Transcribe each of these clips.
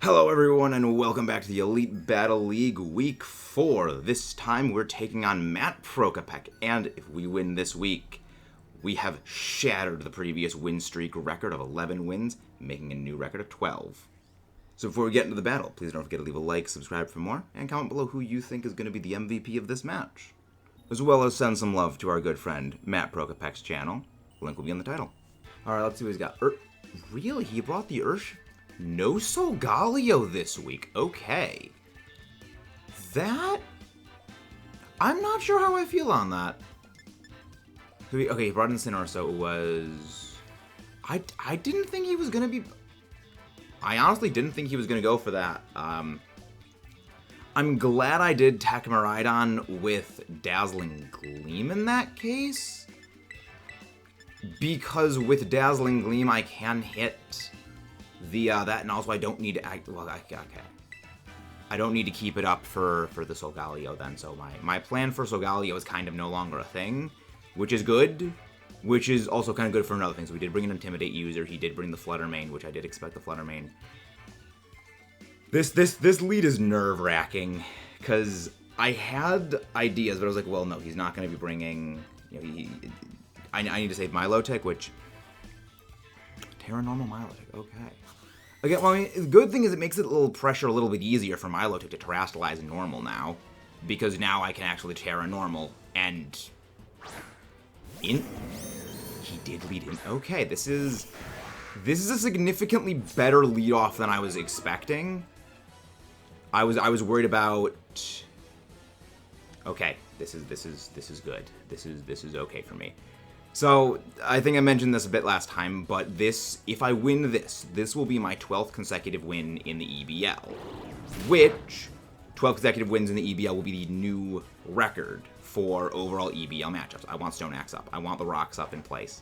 Hello everyone and welcome back to the Elite Battle League Week 4. This time we're taking on Matt Prokopek, and if we win this week, we have shattered the previous win streak record of 11 wins, making a new record of 12. So before we get into the battle, please don't forget to leave a like, subscribe for more, and comment below who you think is going to be the MVP of this match. As well as send some love to our good friend Matt Prokopek's channel. Link will be in the title. Alright, let's see what he's got. Really? He brought the No Solgaleo this week. Okay. That... I'm not sure how I feel on that. Okay, he brought in Sinnoh, so it was... I didn't think he was going to be... I honestly didn't think he was going to go for that. I'm glad I did Takamaridon with Dazzling Gleam in that case. Because with Dazzling Gleam, I can hit... that, and also I don't need to act, well, okay. I don't need to keep it up for the Solgaleo then, so my plan for Solgaleo is kind of no longer a thing, which is good, which is also kind of good for another thing. So we did bring an Intimidate user, he did bring the Flutter Mane, which I did expect the Flutter Mane. This lead is nerve-wracking, because I had ideas, but I was like, well, no, he's not going to be bringing, you know, I need to save Milotic, which... Terra Normal Milotic, okay. Again, well, I mean, the good thing is it makes it a little pressure a little bit easier for Milotic to terrestrialize normal now. Because now I can actually Terra Normal, and... He did lead in. Okay, this is a significantly better lead off than I was expecting. I was worried about... Okay, this is good. This is okay for me. So, I think I mentioned this a bit last time, but this, if I win this will be my 12th consecutive win in the EBL. Which, 12 consecutive wins in the EBL will be the new record for overall EBL matchups. I want Stone Axe up. I want the rocks up in place.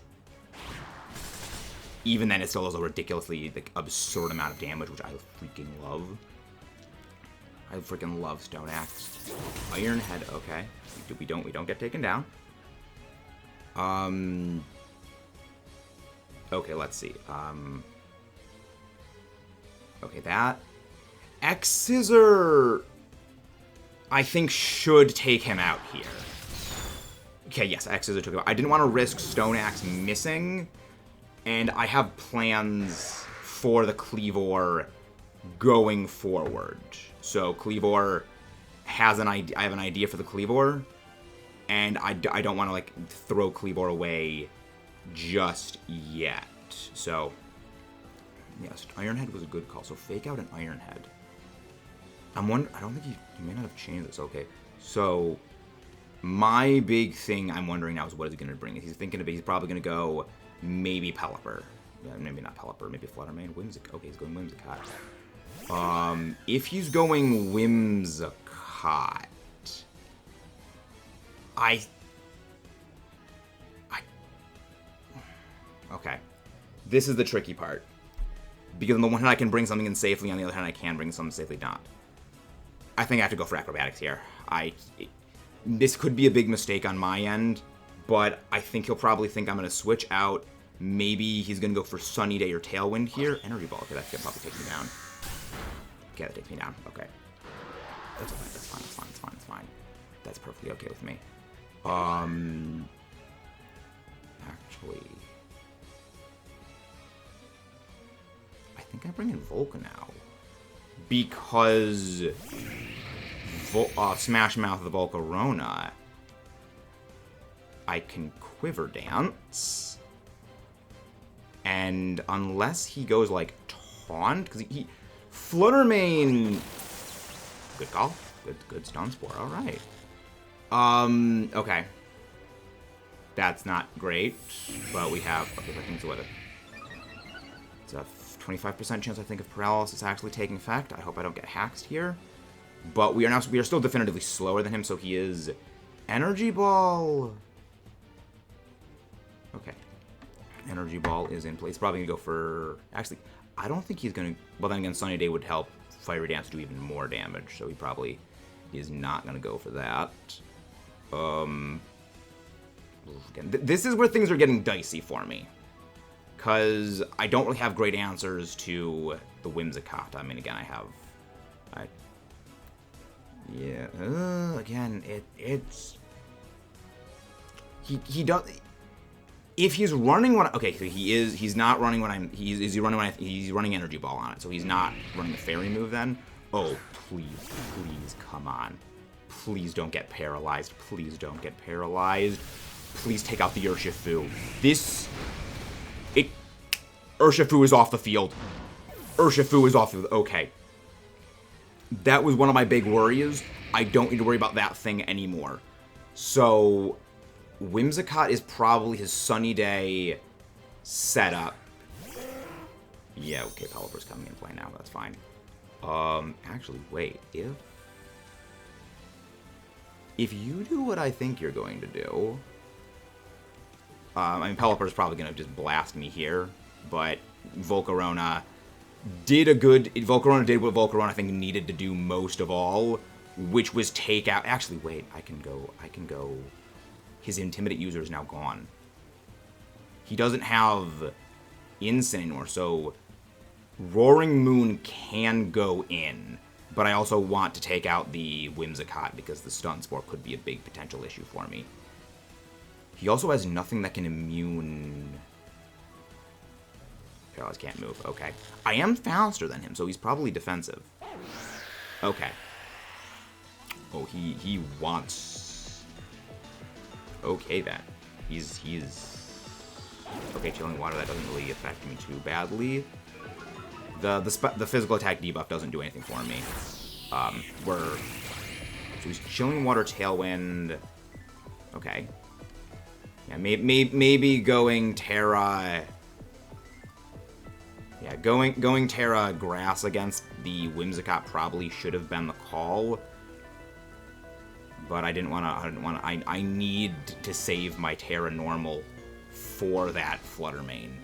Even then, it still does a ridiculously absurd amount of damage, which I freaking love. I freaking love Stone Axe. Iron Head, okay. We don't get taken down. Okay, let's see. Okay, that X-Scissor, I think, should take him out here. Okay, yes, X-Scissor took him out. I didn't want to risk Stone Axe missing, and I have plans for the Cleavor going forward. So, Cleavor has an idea. I have an idea for the Cleavor. And I don't want to, like, throw Cleavor away just yet. So, yes, Iron Head was a good call. So, fake out an Iron Head. I'm wondering, I don't think he may not have changed this. Okay, so, my big thing I'm wondering now is what is he going to bring? He's probably going to go maybe Pelipper. Yeah, maybe not Pelipper, maybe Flutter Mane. Whimsicott. Okay, he's going Whimsicott. If he's going Whimsicott, okay. This is the tricky part. Because on the one hand I can bring something in safely, on the other hand I can bring something safely not. I think I have to go for Acrobatics here. This could be a big mistake on my end, but I think he'll probably think I'm going to switch out. Maybe he's going to go for Sunny Day or Tailwind here. Energy Ball, okay, that can probably take me down. Okay, that takes me down, okay. That's okay, that's fine. That's perfectly okay with me. Actually, I think I bring in Volca now, because Smash Mouth of the Volcarona, I can Quiver Dance, and unless he goes like Taunt, because he Flutter Mane, good call, good Stone Spore, all right. Okay. That's not great, but we have, okay, I think it's a 25% chance, I think, of paralysis actually taking effect. I hope I don't get hacked here. But we are still definitively slower than him, so he is Energy Ball. Okay. Energy Ball is in place. Probably gonna go for, actually, I don't think he's gonna, well then again, Sunny Day would help Fiery Dance do even more damage, so he probably is not gonna go for that. Again, this is where things are getting dicey for me. because I don't really have great answers to the Whimsicott. I mean, again, again, it's... He does... If he's running when... Okay, so he's not running when I'm... He's running Energy Ball on it, so he's not running the Fairy move then. Oh, please, come on. Please don't get paralyzed. Please don't get paralyzed. Please take out the Urshifu. Urshifu is off the field. Urshifu is off the field. Okay. That was one of my big worries. I don't need to worry about that thing anymore. So, Whimsicott is probably his Sunny Day setup. Yeah, okay, Pelipper's coming in play now. That's fine. Actually, wait. If you do what I think you're going to do... I mean, Pelipper's probably going to just blast me here, but Volcarona did Volcarona did what Volcarona I think needed to do most of all, which was take out... Actually, wait, I can go... His Intimidate user is now gone. He doesn't have Instant anymore, so Roaring Moon can go in, but I also want to take out the Whimsicott because the Stun Spore could be a big potential issue for me. He also has nothing that can immune... Paralyze can't move. Okay. I am faster than him, so he's probably defensive. Okay. Oh, he wants... Okay, then. He's... Okay, Chilling Water, that doesn't really affect me too badly. The physical attack debuff doesn't do anything for me. So he's Chilling Water, Tailwind... Okay. Yeah, maybe going Terra... Yeah, going Terra Grass against the Whimsicott probably should have been the call. But I didn't want to... I need to save my Terra Normal for that Flutter Mane.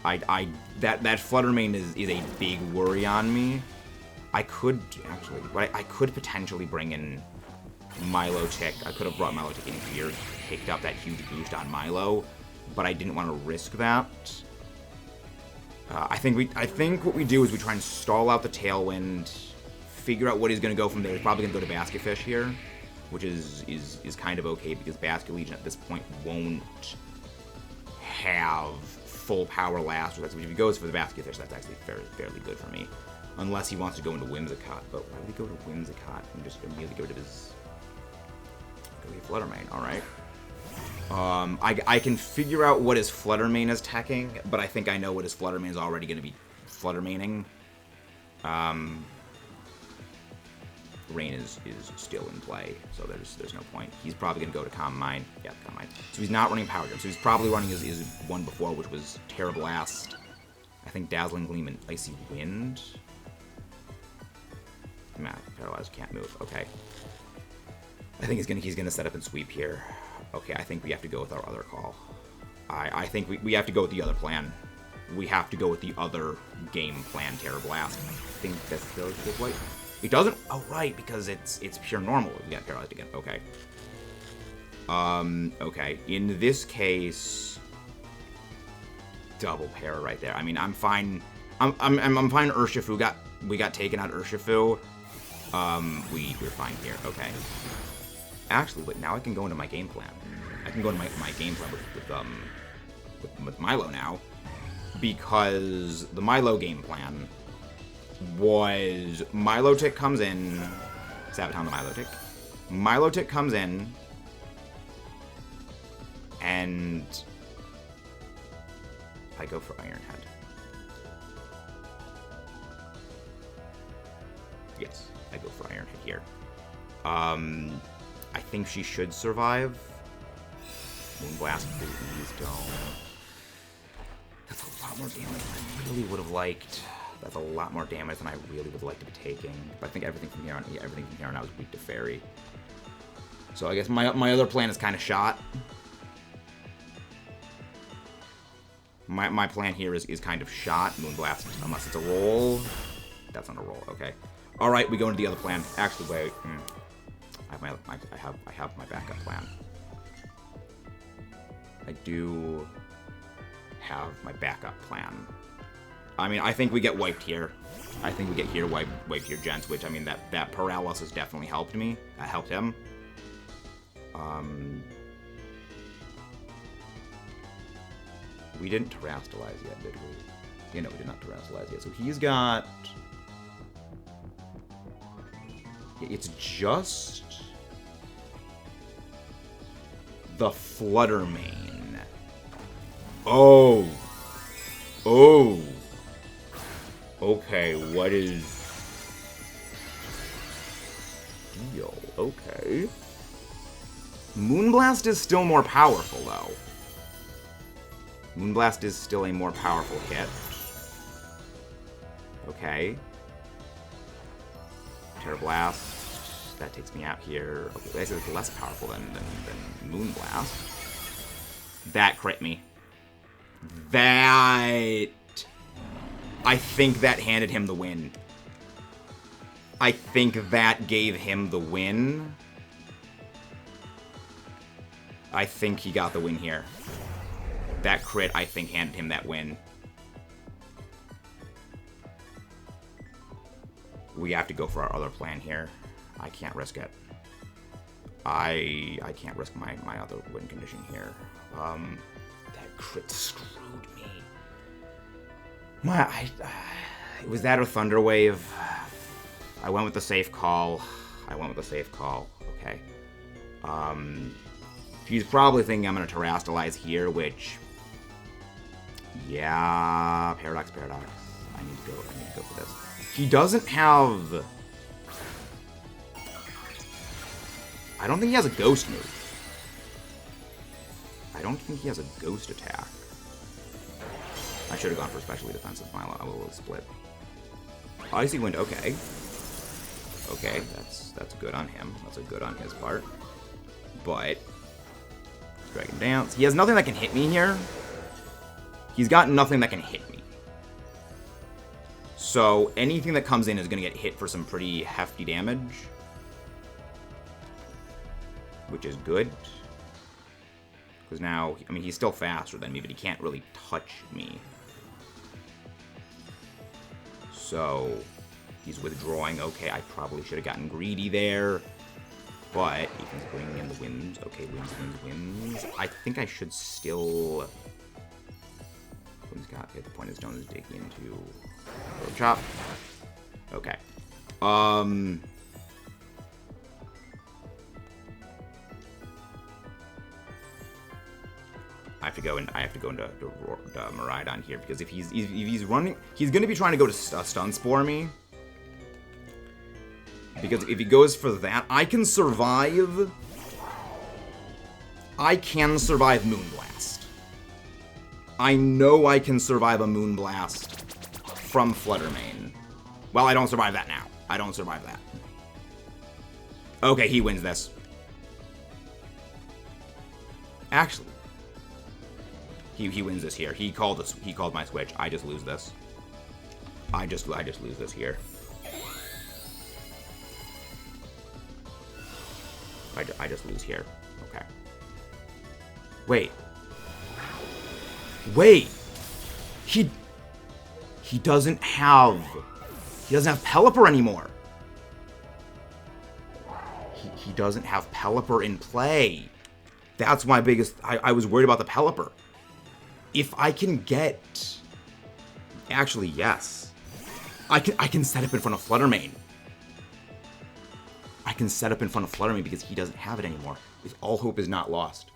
That Flutter Mane is a big worry on me. I could potentially bring in Milotic. I could have brought Milotic in here, picked up that huge boost on Milo, but I didn't want to risk that. I think what we do is we try and stall out the Tailwind, figure out what he's going to go from there. He's probably going to go to Basket Fish here, which is kind of okay because Basket Legion at this point won't have full power last. So if he goes for the Basket Fish, that's actually fairly good for me. Unless he wants to go into Whimsicott. But why would he go to Whimsicott and just immediately go to his... Go to Flutter Mane, alright. I can figure out what his Flutter Mane is teching, but I think I know what his Flutter Mane is already going to be Flutter Maning. Rain is still in play, so there's no point. He's probably going to go to Calm Mind. Yeah, Calm Mind. So he's not running Power Gem, so he's probably running his one before, which was Terra Blast. I think Dazzling Gleam and Icy Wind. Nah, Paralyzed can't move. Okay. I think he's gonna set up and sweep here. Okay, I think we have to go with our other call. I think we have to go with the other plan. We have to go with the other game plan, Terra Blast. I think that's the way. It doesn't. Oh right, because it's pure normal. We got paralyzed again. Okay. Okay. In this case, double para right there. I mean, I'm fine. I'm fine. Urshifu we got taken out. Urshifu. We're fine here. Okay. Actually, wait. Now I can go into my game plan. I can go into my game plan with Milo now, because the Milo game plan was Milotic comes in, Sabaton the Milotic. Milotic comes in, and I go for Iron Head. Yes, I go for Iron Head here. I think she should survive. Moonblast, please don't. That's a lot more damage than I really would have liked. That's a lot more damage than I really would like to be taking. But I think everything from here on out is weak to Fairy. So I guess my other plan is kind of shot. My plan here is kind of shot. Moonblast, unless it's a roll. That's not a roll. Okay. All right, we go into the other plan. Actually, wait. I have my backup plan. I do. have my backup plan. I mean, I think we get wiped here. I think we get here wiped here, gents, which, I mean, that paralysis definitely helped me. Helped him. We didn't terrestrialize yet, did we? Yeah, no, we did not terrestrialize yet. So he's got... It's just... the Flutter Mane. Oh! Oh! Okay, what is... Yo, okay. Moonblast is still more powerful, though. Moonblast is still a more powerful hit. Okay. Terra Blast. That takes me out here. Okay, I said it's less powerful than Moonblast. That crit me. That... I think that handed him the win. I think that gave him the win. I think he got the win here. That crit, I think, handed him that win. We have to go for our other plan here. I can't risk it. I can't risk my other win condition here. That crit screwed me. It was that or Thunder Wave. I went with the safe call. Okay. He's probably thinking I'm going to terrestrialize here, which... Yeah, Paradox. I need to go for this. He doesn't have... I don't think he has a ghost move. I don't think he has a ghost attack. I should have gone for especially defensive. I will split. Icy Wind, okay. Okay, that's good on him. That's a good on his part. But Dragon Dance. He has nothing that can hit me here. He's got nothing that can hit me. So anything that comes in is going to get hit for some pretty hefty damage. Which is good. Because now, I mean, he's still faster than me, but he can't really touch me. So, he's withdrawing. Okay, I probably should have gotten greedy there. But, Ethan's bringing in the winds. Okay, winds. I think I should still... Wind's got it. The point of stone is digging into Road Chop. Okay. I have to go into Miraidon here, because if he's running, he's going to be trying to go to Stun Spore me. Because if he goes for that, I can survive. I can survive Moonblast. I know I can survive a Moonblast from Flutter Mane. Well, I don't survive that now. I don't survive that. Okay, he wins this. Actually, he wins this here. He called my switch. I just lose this. I just lose this here. I just lose here. Okay. Wait. He doesn't have Pelipper anymore. He doesn't have Pelipper in play. That's my biggest... I was worried about the Pelipper. If I can get... Actually, yes. I can set up in front of Flutter Mane. I can set up in front of Flutter Mane because he doesn't have it anymore. All hope is not lost.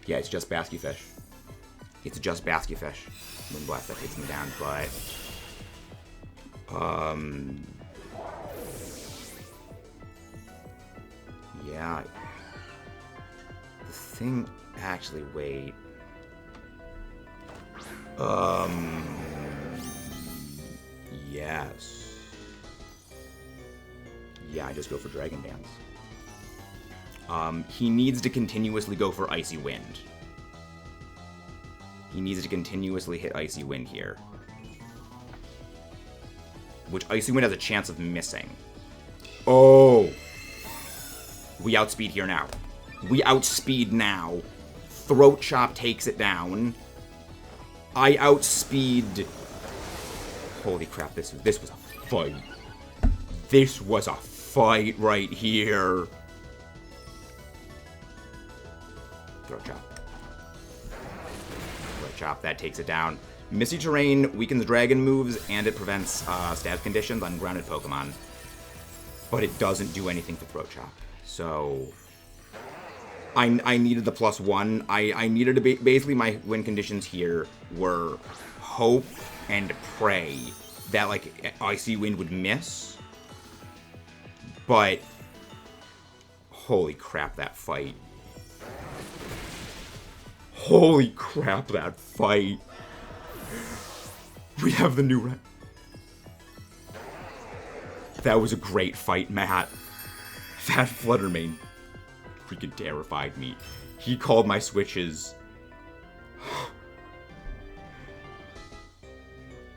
Yeah, it's just Basky Fish. It's just Basky Fish. Moonblast, that takes me down, but... Yeah. The thing... Actually, wait. Yes. Yeah, I just go for Dragon Dance. He needs to continuously go for Icy Wind. He needs to continuously hit Icy Wind here. Which Icy Wind has a chance of missing. Oh! We outspeed here now. We outspeed now. Throat Chop takes it down. I outspeed... Holy crap, this was a fight. This was a fight right here. Throat chop. Throat chop, that takes it down. Misty Terrain weakens dragon moves, and it prevents stab conditions on grounded Pokemon. But it doesn't do anything for Throat Chop. So... I needed the +1. I needed to be... Basically, my win conditions here were hope and pray that, like, Icy Wind would miss. But... Holy crap, that fight. Holy crap, that fight. We have the new... That was a great fight, Matt. That Fluttermane freaking terrified me. He called my switches.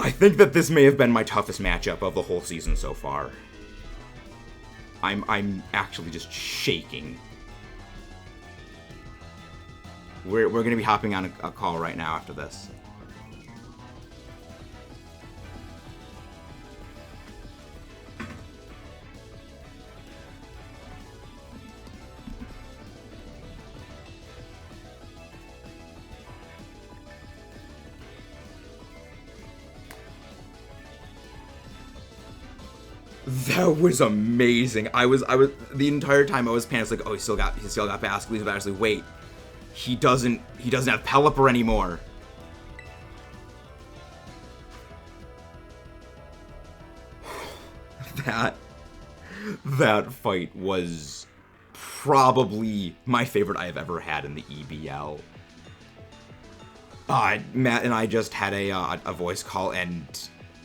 I think that this may have been my toughest matchup of the whole season so far. I'm actually just shaking. We're gonna be hopping on a call right now after this. That was amazing. I was the entire time I was panicked, like, oh, he still got Basculin. He's actually, wait, he doesn't have Pelipper anymore. That fight was probably my favorite I have ever had in the EBL. Matt and I just had a voice call, and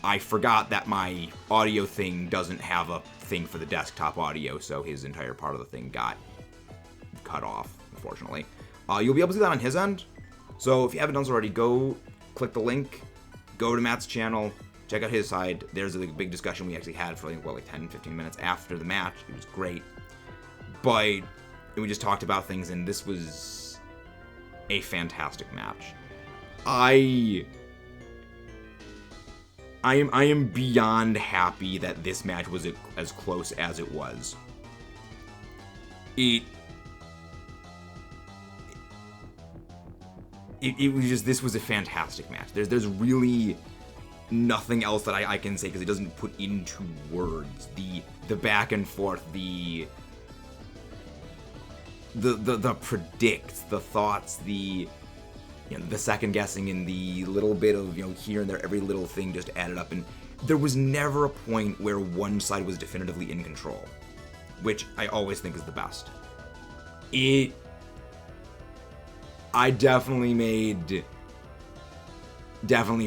I forgot that my audio thing doesn't have a thing for the desktop audio, so his entire part of the thing got cut off, unfortunately. You'll be able to do that on his end. So if you haven't done so already, go click the link, go to Matt's channel, check out his side. There's a big discussion we actually had for like 10, 15 minutes after the match. It was great. But we just talked about things, and this was a fantastic match. I am beyond happy that this match was as close as it was. It was just, this was a fantastic match. There's really nothing else that I can say, because it doesn't put into words the back and forth, the predicts, the thoughts, the second guessing, and the little bit of, here and there, every little thing just added up. And there was never a point where one side was definitively in control, which I always think is the best. I definitely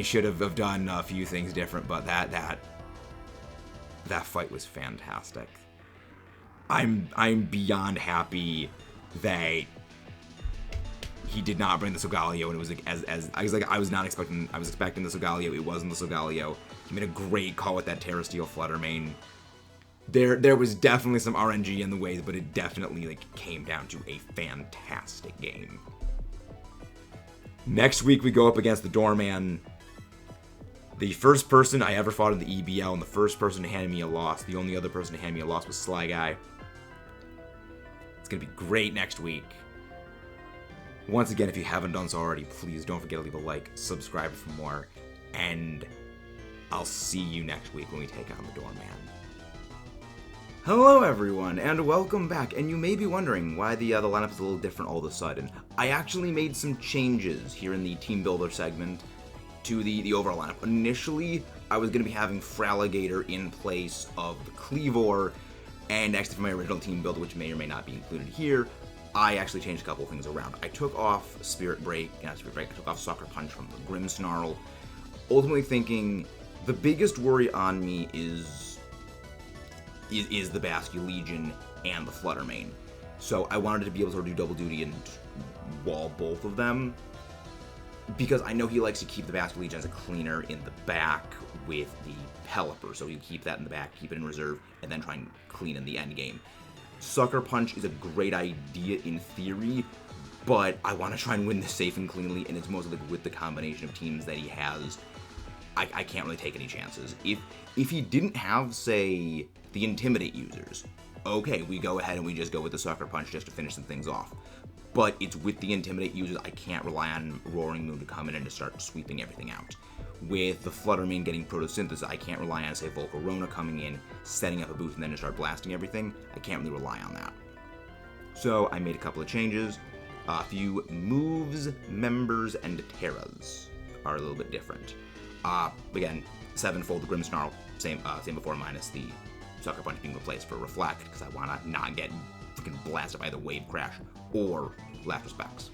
should have done a few things different, but that fight was fantastic. I'm beyond happy that he did not bring the Solgaleo, and it was I was expecting the Solgaleo. It wasn't the Solgaleo. He made a great call with that Terrasteel Fluttermane. There was definitely some RNG in the way, but it definitely came down to a fantastic game. Next week we go up against the Doorman. The first person I ever fought in the EBL, and the first person to hand me a loss. The only other person to hand me a loss was Sly Guy. It's gonna be great next week. Once again, if you haven't done so already, please don't forget to leave a like, subscribe for more, and I'll see you next week when we take on the Doorman. Hello everyone, and welcome back. And you may be wondering why the lineup is a little different all of a sudden. I actually made some changes here in the Team Builder segment to the overall lineup. Initially, I was going to be having Fraligator in place of the Cleavor, and actually for my original Team Build, which may or may not be included here, I actually changed a couple of things around. I took off Spirit Break, I took off Sucker Punch from the Grimmsnarl, ultimately thinking the biggest worry on me is the Basculegion and the Fluttermane. So I wanted to be able to do double duty and wall both of them, because I know he likes to keep the Basculegion as a cleaner in the back with the Pelipper, so he'll keep that in the back, keep it in reserve, and then try and clean in the end game. Sucker Punch is a great idea in theory, but I want to try and win this safe and cleanly, and it's mostly with the combination of teams that he has. I can't really take any chances. If he didn't have, say, the Intimidate users, okay, we go ahead and we just go with the Sucker Punch just to finish some things off. But it's with the Intimidate users, I can't rely on Roaring Moon to come in and to start sweeping everything out. With the Fluttermane getting Photosynthesis, I can't rely on, say, Volcarona coming in, setting up a boost, and then to start blasting everything. I can't really rely on that. So I made a couple of changes. A few moves, members, and Terras are a little bit different. Again, 7-fold the Grimmsnarl, same before, minus the Sucker Punch being replaced for Reflect, because I want to not get freaking blasted by the Wave Crash or Lapras Specs.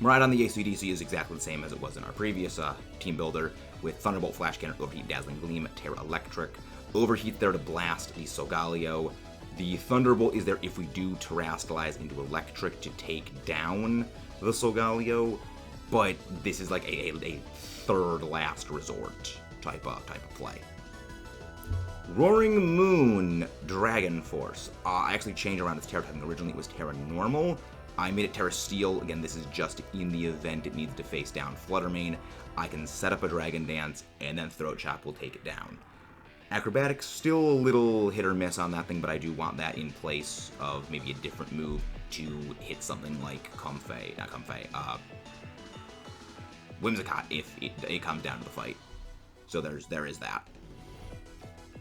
Miraidon the AC/DC is exactly the same as it was in our previous team builder, with Thunderbolt, Flash Cannon, Overheat, Dazzling Gleam, Terra Electric. Overheat there to blast the Solgaleo. The Thunderbolt is there if we do Terrastallize into Electric to take down the Solgaleo, but this is like a third last resort type of play. Roaring Moon, Dragon Force. I actually changed around its Terra typing. Originally it was Terra Normal. I made it Terra Steel. Again, this is just in the event it needs to face down Fluttermane. I can set up a Dragon Dance, and then Throat Chop will take it down. Acrobatics, still a little hit or miss on that thing, but I do want that in place of maybe a different move to hit something like Whimsicott if it comes down to the fight. So there is that.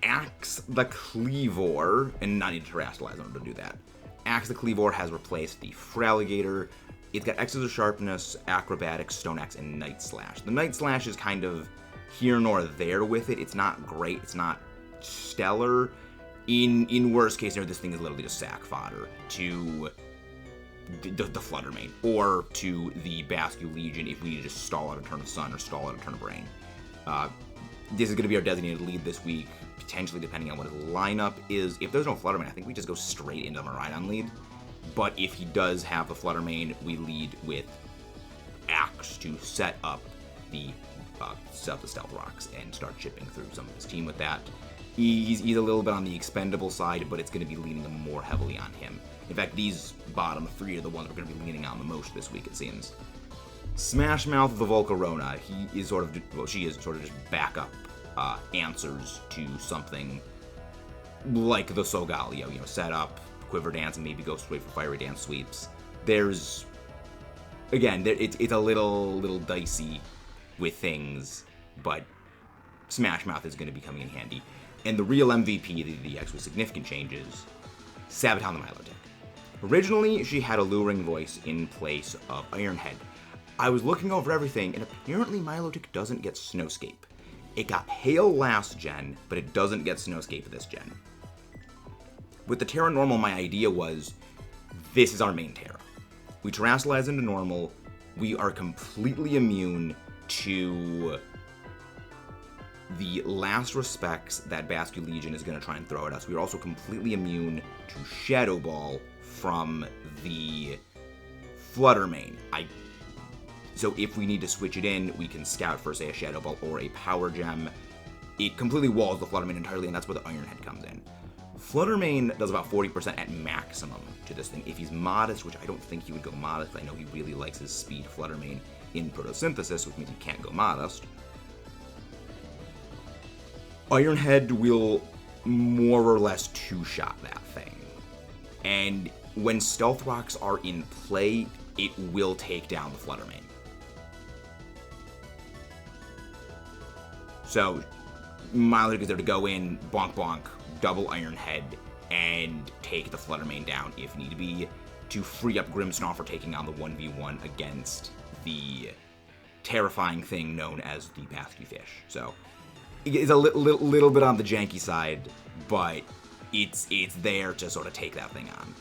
Axe the Cleavor, and not need to Terrastallize in order to do that. Axe the Cleavor has replaced the Fraligator. It's got X's of Sharpness, Acrobatics, Stone Axe, and Night Slash. The Night Slash is kind of here nor there with it. It's not great. It's not stellar. In worst case, this thing is literally just sack fodder to the Fluttermane, or to the Bascu Legion if we need to just stall out a turn of Sun or stall out a turn of Rain. This is going to be our designated lead this week, potentially depending on what his lineup is. If there's no Fluttermane, I think we just go straight into Miraidon lead. But if he does have the Fluttermane, we lead with Axe to set up the Stealth Rocks and start chipping through some of his team with that. He's a little bit on the expendable side, but it's going to be leaning more heavily on him. In fact, these bottom three are the ones we're going to be leaning on the most this week, it seems. Smash Mouth the Volcarona. She is sort of just backup answers to something like the Solgaleo. Set up, Quiver Dance, and maybe go straight for Fiery Dance sweeps. It's a little dicey with things, but Smash Mouth is going to be coming in handy. And the real MVP, the actual significant changes, Sabaton the Milotic. Originally, she had Alluring Voice in place of Iron Head. I was looking over everything, and apparently Milotic doesn't get Snowscape. It got Hail last gen, but it doesn't get Snowscape this gen. With the Terra Normal, my idea was, this is our main Terra. We Terrastallize into Normal, we are completely immune to the last respects that Bascu Legion is going to try and throw at us. We are also completely immune to Shadow Ball from the Fluttermane. So if we need to switch it in, we can scout for, say, a Shadow Ball or a Power Gem. It completely walls the Fluttermane entirely, and that's where the Iron Head comes in. Fluttermane does about 40% at maximum to this thing. If he's modest, which I don't think he would go modest, I know he really likes his speed Fluttermane in Photosynthesis, which means he can't go modest. Iron Head will more or less two-shot that thing. And when Stealth Rocks are in play, it will take down the Fluttermane. So, Milotic is there to go in, bonk bonk, double Iron Head, and take the Fluttermane down if need be, to free up Grimmsnarl for taking on the 1v1 against the terrifying thing known as the Bascu Fish. So, it's a little bit on the janky side, but it's there to sort of take that thing on.